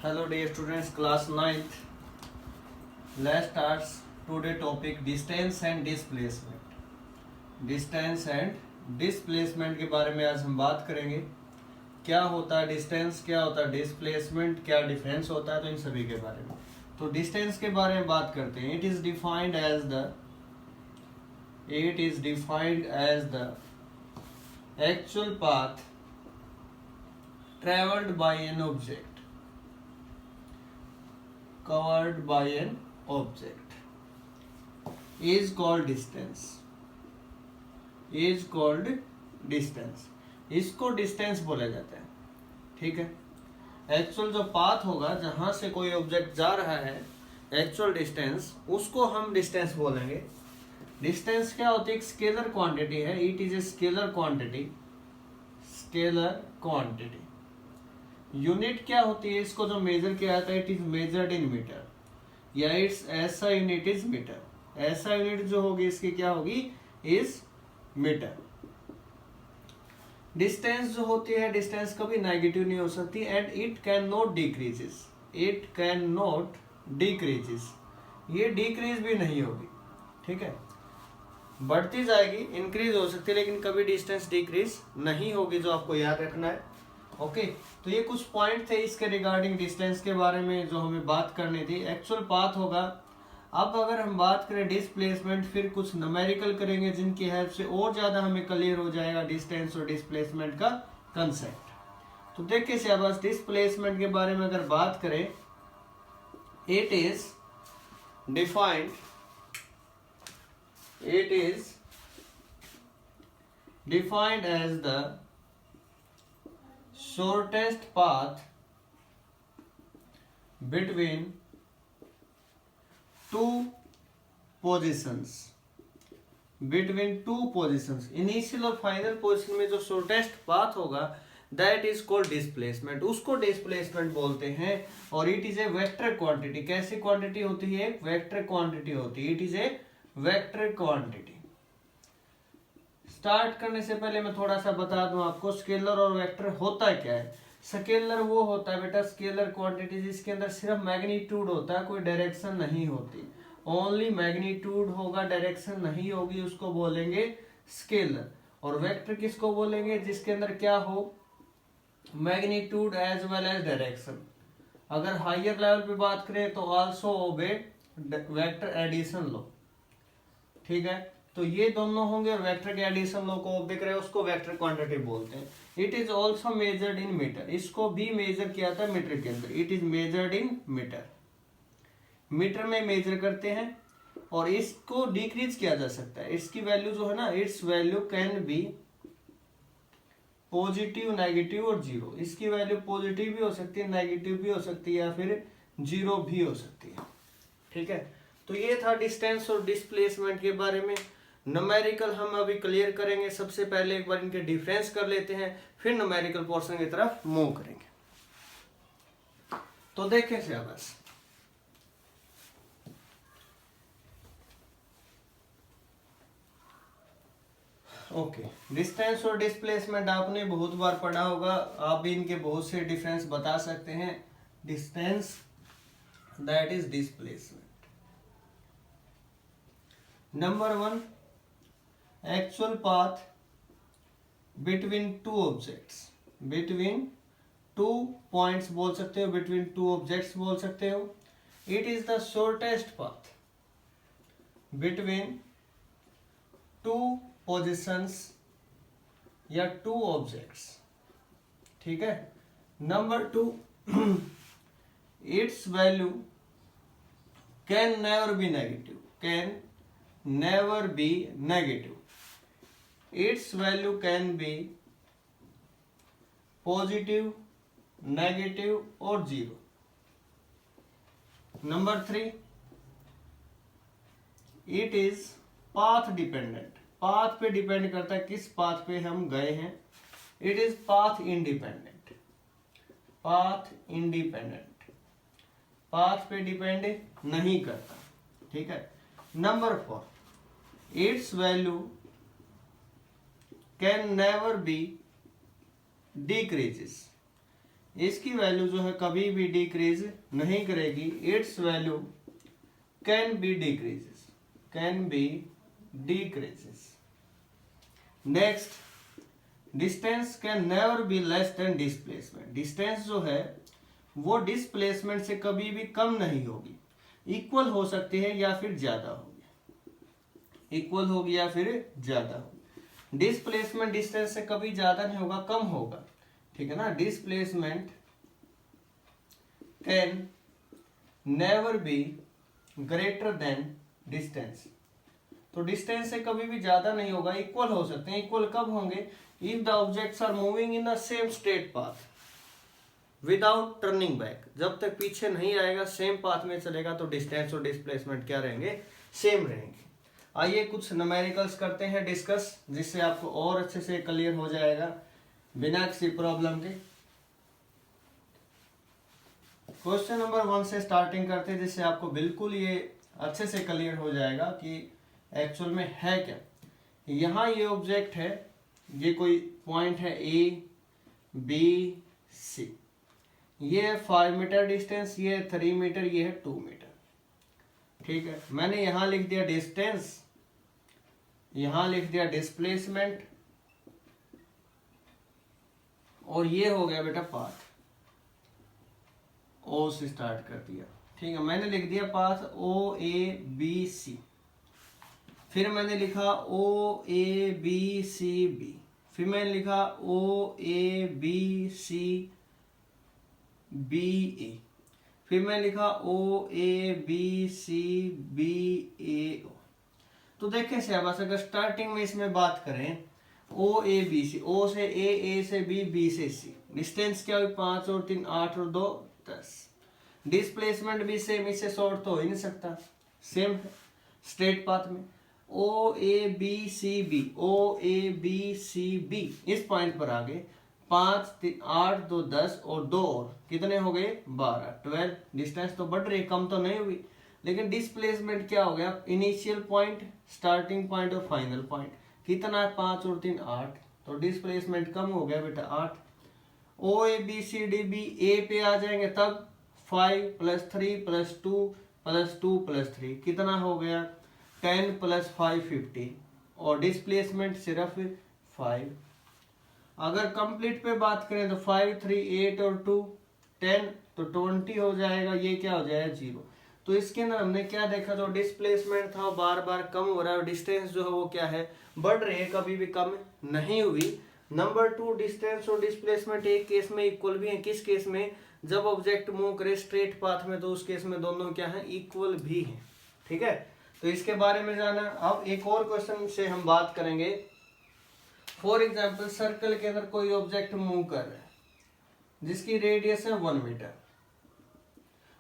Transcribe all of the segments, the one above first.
Hello dear students, class 9th. Let's start today topic distance and displacement. Distance and displacement के बारे में आज हम बात करेंगे. क्या होता है डिस्टेंस, क्या होता है डिस्प्लेसमेंट, क्या डिफरेंस होता है, तो इन सभी के बारे में. तो डिस्टेंस के बारे में बात करते हैं. It is defined as the actual path traveled by an object covered by an object is called distance. इसको डिस्टेंस बोला जाता है. ठीक है. एक्चुअल जो पाथ होगा जहां से कोई ऑब्जेक्ट जा रहा है, एक्चुअल डिस्टेंस, उसको हम डिस्टेंस बोलेंगे. डिस्टेंस क्या होती है? एक स्केलर क्वांटिटी है. It is a scalar quantity. Unit क्या होती है? इसको जो मेजर किया जाता है, it is measured in metre, या its SI unit is metre. SI unit जो होगी इसकी क्या होगी? Is metre. डिस्टेंस जो होती है, डिस्टेंस कभी नेगेटिव नहीं हो सकती. And it can not decreases. ये डिक्रीज भी नहीं होगी. ठीक है. बढ़ती जाएगी, इंक्रीज हो सकती है, लेकिन कभी डिस्टेंस डिक्रीज नहीं होगी, जो आपको याद रखना है. ओके. तो ये कुछ पॉइंट थे इसके रिगार्डिंग डिस्टेंस के बारे में जो हमें बात करनी थी. एक्चुअल पाथ होगा. अब अगर हम बात करें डिस्प्लेसमेंट, फिर कुछ न्यूमेरिकल करेंगे जिनकी हेल्प से और ज्यादा हमें क्लियर हो जाएगा डिस्टेंस और डिस्प्लेसमेंट का कंसेप्ट. तो देखिए शाबाश, डिस्प्लेसमेंट के बारे में अगर बात करें, it is defined as the shortest path between two positions. Initial और फाइनल पोजीशन में जो शॉर्टेस्ट पाथ होगा, दैट इज कॉल्ड डिस्प्लेसमेंट. उसको डिस्प्लेसमेंट बोलते हैं. और it is A vector quantity. कैसी क्वांटिटी होती है? वेक्टर क्वांटिटी होती है. It is A vector quantity. Start करने से पहले मैं थोड़ा सा बता दूं आपको, स्केलर और वेक्टर होता क्या है. स्केलर वो होता है बेटा, स्केलर क्वांटिटी जिसके अंदर सिर्फ मैग्नीट्यूड होता है, कोई डायरेक्शन नहीं होती. ओनली मैग्नीट्यूड होगा, डायरेक्शन नहीं होगी, उसको बोलेंगे स्केलर. और वेक्टर किसको बोलेंगे? जिसके अंदर क्या हो? Magnitude as well as direction. अगर हायर लेवल पे बात करें तो आल्सो ओबे वेक्टर एडिशन लो. ठीक है. तो ये दोनों होंगे, और वेक्टर के एडिशन लो को ऑब्जे करे, उसको वेक्टर क्वांटिटी बोलते हैं. It is also measured in metre. इसको भी मेजर किया था मीटर के अंदर. It is measured in metre. Metre में मेजर करते हैं. और इसको डिक्रीज किया जा सकता है. इसकी वैल्यू जो है ना, it's value can be positive, negative और जीरो. इसकी वैल्यू पॉजिटिव भी हो सकती है, नेगेटिव भी हो सकती है, या फिर जीरो भी हो सकती है. ठीक है. तो ये था डिस्टेंस और डिस्प्लेसमेंट के बारे में. न्यूमेरिकल हम अभी क्लियर करेंगे. सबसे पहले एक बार इनके डिफरेंस कर लेते हैं, फिर न्यूमेरिकल पोर्शन की तरफ मूव करेंगे. तो देखें सिलेबस. ओके. डिस्टेंस और डिस्प्लेसमेंट आपने बहुत बार पढ़ा होगा. आप भी इनके बहुत से डिफरेंस बता सकते हैं. Distance that is displacement. Number 1, actual path between two objects. Between two points बोल सकते हो, बिटवीन टू ऑब्जेक्ट्स बोल सकते हो. It is the shortest path between two positions या टू ऑब्जेक्ट्स. ठीक है. Number 2, it's value can never be negative. Its value can be positive, negative और zero. Number 3, it is path dependent. Path पे depend करता है, किस path पे हम गए हैं. It is path independent. Path पे डिपेंड नहीं करता. ठीक है. Number 4, its value can never be decreases. इसकी वैल्यू जो है कभी भी डिक्रीज नहीं करेगी, it's value can be decreases. Next, distance can never be less than displacement. Distance जो है वो डिस्प्लेसमेंट से कभी भी कम नहीं होगी, इक्वल हो सकती है या फिर ज्यादा होगी, इक्वल होगी या फिर ज्यादा होगी। डिस्प्लेसमेंट डिस्टेंस से कभी ज्यादा नहीं होगा, कम होगा, ठीक है ना। Displacement can never be greater than distance. तो डिस्टेंस से कभी भी ज्यादा नहीं होगा, इक्वल हो सकते हैं। इक्वल कब होंगे? If the objects are moving in the same straight path without turning back. जब तक पीछे नहीं आएगा, सेम पाथ में चलेगा, तो डिस्टेंस और डिस्प्लेसमेंट क्या रहेंगे? सेम रहेंगे। आइए कुछ न्यूमेरिकल्स करते हैं डिस्कस, जिससे आपको और अच्छे से क्लियर हो जाएगा बिना किसी प्रॉब्लम के। क्वेश्चन नंबर 1 से स्टार्टिंग करते हैं, जिससे आपको बिल्कुल ये अच्छे से क्लियर हो जाएगा कि एक्चुअल में है क्या। यहाँ ये ऑब्जेक्ट है, ये कोई पॉइंट है A B C, ये है 5 मीटर डिस्टेंस, ये है 3 मीटर, ये है 2 मीटर, ठीक है। मैंने यहाँ लिख दिया डिस्टेंस, यहाँ लिख दिया डिस्प्लेसमेंट, और ये हो गया बेटा पाथ। O से स्टार्ट कर दिया, ठीक है। मैंने लिख दिया पाथ OABC, फिर मैंने लिखा OABCB, फिर मैंने लिखा OABCBA, फिर मैंने लिखा OABCBAO। तो देखें शाबाश, अगर स्टार्टिंग में इसमें बात करें OABC, O से A से B, B से C, डिस्टेंस क्या हुई? 5 और 3 8 और 2 10। डिस्प्लेसमेंट भी सेम, इससे शॉर्ट तो हो ही नहीं सकता, सेम है स्ट्रेट पाथ में। OABCB, OABCB इस पॉइंट पर आ गए, 5 3 8 2 10 और 2 और कितने हो गए? 12 12। डिस्टेंस तो बढ़ रही, कम तो नहीं हुई, लेकिन डिस्प्लेसमेंट क्या हो गया? इनिशियल पॉइंट, स्टार्टिंग पॉइंट और फाइनल पॉइंट कितना है? 5 और 3 8, तो डिस्प्लेसमेंट कम हो गया बेटा 8। OABCDB A पे आ जाएंगे तब 5 + 3 + 2 + 2 + 3 कितना हो गया? 10 + 5 15, और डिस्प्लेसमेंट सिर्फ 5। अगर कंप्लीट पे बात करें तो 5 3 8 और 2 10, तो 20 हो जाएगा, ये क्या हो जाएगा? 0। तो इसके अंदर हमने क्या देखा? जो डिस्प्लेसमेंट था बार बार कम हो रहा है, और डिस्टेंस जो है वो क्या है? बढ़ रही है, कभी भी कम नहीं हुई। नंबर 2, डिस्टेंस और डिस्प्लेसमेंट एक केस में इक्वल भी है। किस केस में? जब ऑब्जेक्ट मूव करे स्ट्रेट पाथ में, तो उस केस में दोनों क्या है? इक्वल भी है, ठीक है। तो इसके बारे में जाना। अब एक और क्वेश्चन से हम बात करेंगे। फॉर एग्जाम्पल, सर्कल के अंदर कोई ऑब्जेक्ट मूव कर रहा है जिसकी रेडियस है 1 मीटर,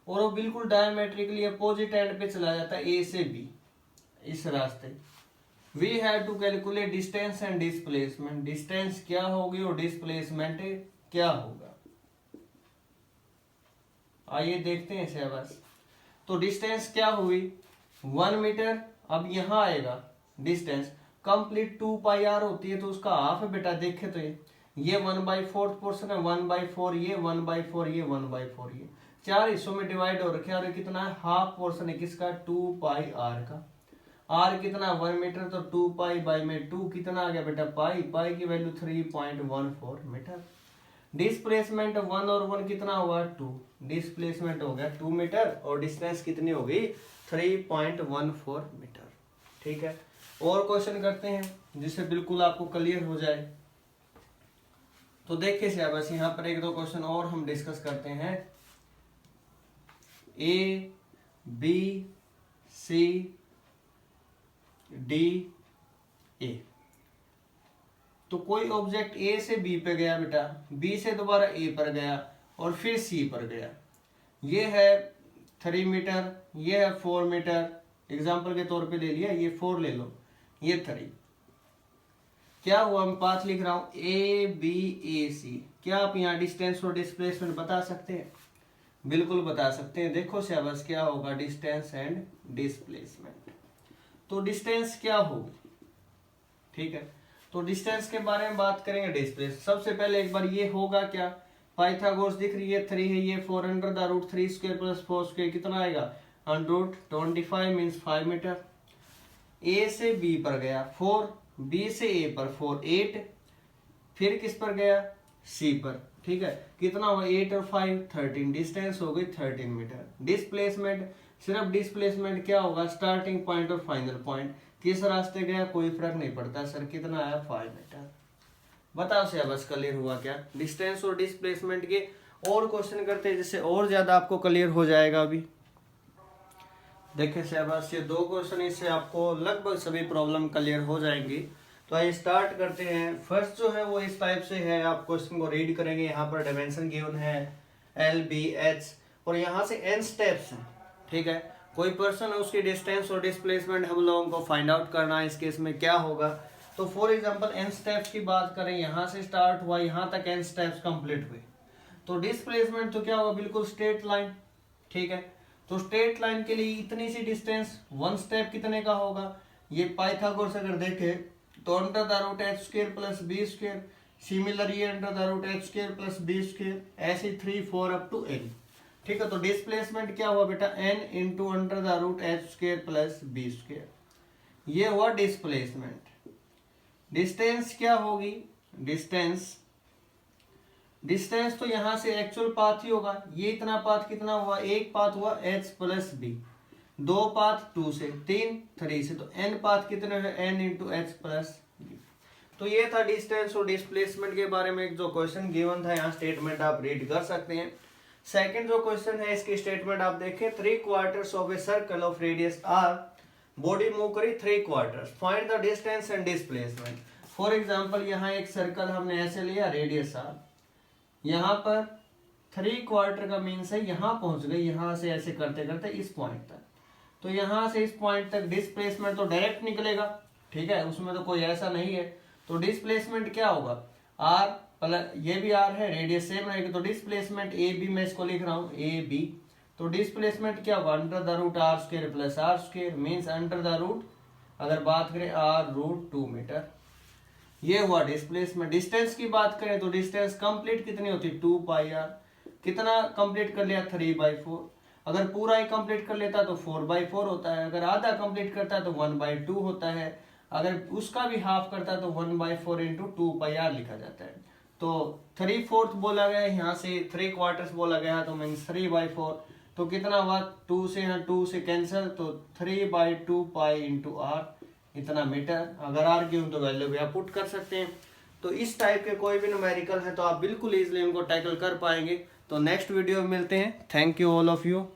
और वो बिल्कुल डायमेट्रिकली अपोजिट एंड पे चला जाता है A से B, इस रास्ते। We have to calculate distance and displacement. Distance क्या होगी और डिस्प्लेसमेंट क्या होगा? आइए देखते हैं शाबाश। तो डिस्टेंस क्या हुई? 1 मीटर। अब यहाँ आएगा डिस्टेंस, कंप्लीट 2 पाई r होती है, तो उसका हाफ है बेटा। देखे तो ये 1/4 पोर्शन है, 1/4 ये, 1/4 ये, 1/4 ये, 4 हिस्सों में डिवाइड हो रखे। और कितना है? हाफ पोर्शन है किसका? 2 पाई r का। r कितना? 1 मीटर, तो 2 पाई बाई में 2 कितना आ गया बेटा? पाई। पाई की वैल्यू 3.14 मीटर। डिस्प्लेसमेंट 1 और 1 कितना हुआ? 2। डिस्प्लेसमेंट हो गया 2 मीटर, और डिस्टेंस कितनी हो गई? 3.14 मीटर, ठीक है। और क्वेश्चन करते हैं जिससे बिल्कुल आपको क्लियर हो जाए। तो देखिए शाबाश, यहाँ पर 1 2 क्वेश्चन और हम डिस्कस करते हैं। A B C D A। तो कोई ऑब्जेक्ट A से B पे गया बेटा, B से दोबारा A पर गया, और फिर C पर गया। ये है 3 मीटर, ये है 4 मीटर, एग्जाम्पल के तौर पे ले लिया, ये 4 ले लो, ये 3। क्या हुआ? मैं पाथ लिख रहा हूं ABAC। क्या आप यहाँ डिस्टेंस और डिस्प्लेसमेंट बता सकते हैं? बिल्कुल बता सकते हैं। देखो शाबाश, क्या होगा? Distance and displacement. तो डिस्टेंस क्या होगी? ठीक है, तो डिस्टेंस के बारे में बात करेंगे। डिस्प्लेस सबसे पहले एक बार ये होगा क्या पाइथागोरस दिख रही है 3 है, ये 4 under the root 3 square plus 4 square कितना आएगा रूट 25 मीन्स 5 मीटर। ए से बी पर गया 4, बी से ए पर 4 8, फिर किस पर गया सी पर, ठीक है कितना हुआ 8 और 5 13, डिस्टेंस हो गई 13 मीटर। डिस्प्लेसमेंट सिर्फ डिस्प्लेसमेंट क्या होगा स्टार्टिंग पॉइंट और फाइनल पॉइंट, किस रास्ते गया कोई फर्क नहीं पड़ता सर, कितना आया 5 मीटर। बताओ सिलेबस क्लियर हुआ क्या, डिस्टेंस और डिस्प्लेसमेंट के और क्वेश्चन करते हैं जिससे और ज्यादा आपको क्लियर हो जाएगा। अभी देखिए सिलेबस ये 2 क्वेश्चन, इससे आपको लगभग सभी प्रॉब्लम क्लियर हो जाएंगी। तो आइए स्टार्ट करते हैं। फर्स्ट जो है वो इस टाइप से है, आप क्वेश्चन को रीड करेंगे, यहाँ पर डायमेंशन गिवन है LBH और यहाँ से n स्टेप्स हैं, ठीक है कोई पर्सन है उसकी डिस्टेंस और डिस्प्लेसमेंट हम लोगों को फाइंड आउट करना है। इस केस में क्या होगा, तो फॉर एग्जांपल n स्टेप्स की बात करें, यहाँ से स्टार्ट हुआ यहाँ तक n स्टेप्स कंप्लीट हुए, तो डिस्प्लेसमेंट तो क्या होगा बिल्कुल स्ट्रेट लाइन, ठीक है तो स्ट्रेट लाइन के लिए इतनी सी डिस्टेंस 1 स्टेप कितने का होगा, ये पाइथागोरस अगर देखें तो under the root h square plus b square, similar ये under the root h square plus b square, ऐसे 3 4 अप टू n, ठीक है तो डिस्प्लेसमेंट क्या हुआ बेटा n into under the root h square plus b square, ये हुआ डिस्प्लेसमेंट। डिस्टेंस क्या होगी, डिस्टेंस तो यहाँ से एक्चुअल पाथ ही होगा, ये इतना पाथ कितना हुआ, एक पाथ हुआ h प्लस b, 2 पाथ 2 से, 3 3 से, तो n पाथ कितने हैं n into H plus b। तो ये था डिस्टेंस और डिस्प्लेसमेंट के बारे में एक जो क्वेश्चन गिवन था, यहाँ स्टेटमेंट आप रीड कर सकते हैं। सेकंड जो क्वेश्चन है इसकी स्टेटमेंट आप देखें, 3/4 of a circle of radius r, body move करी 3/4, find the distance and displacement. For example यहाँ एक सर्कल हमने ऐसे लिया रेडियस r, यहाँ पर 3/4 का मीन्स है यहाँ पहुंच गए, यहाँ से ऐसे करते करते इस पॉइंट तक, तो यहाँ से इस पॉइंट तक डिस्प्लेसमेंट तो डायरेक्ट निकलेगा, ठीक है उसमें तो कोई ऐसा नहीं है, तो डिस्प्लेसमेंट क्या होगा r प्लस ये भी r है, रेडियस सेम रहेगी, तो डिस्प्लेसमेंट ए बी मैं इसको लिख रहा हूँ ए बी, तो डिस्प्लेसमेंट क्या होगा under the root r square plus r square means under the root, अगर बात करें r रूट 2 मीटर, ये हुआ डिस्प्लेसमेंट। डिस्टेंस की बात करें तो डिस्टेंस कंप्लीट कितनी होती है 2πr, कितना कंप्लीट कर लिया 3/4, अगर पूरा ही कंप्लीट कर लेता तो 4/4 होता है, अगर आधा कंप्लीट करता है तो 1/2 होता है, अगर उसका भी हाफ करता है तो 1/4 इंटू 2πr लिखा जाता है। तो 3/4 बोला गया यहाँ से 3/4 बोला गया तो मीन्स 3/4, तो कितना हुआ 2 से यहाँ 2 से कैंसिल, तो 3/2π इंटू r इतना मीटर, अगर आर की तो वैल्यू भी आप पुट कर सकते हैं। तो इस टाइप के कोई भी न्यूमेरिकल है तो आप बिल्कुल इजीली उनको टैकल कर पाएंगे। तो नेक्स्ट वीडियो में मिलते हैं, thank you all of you.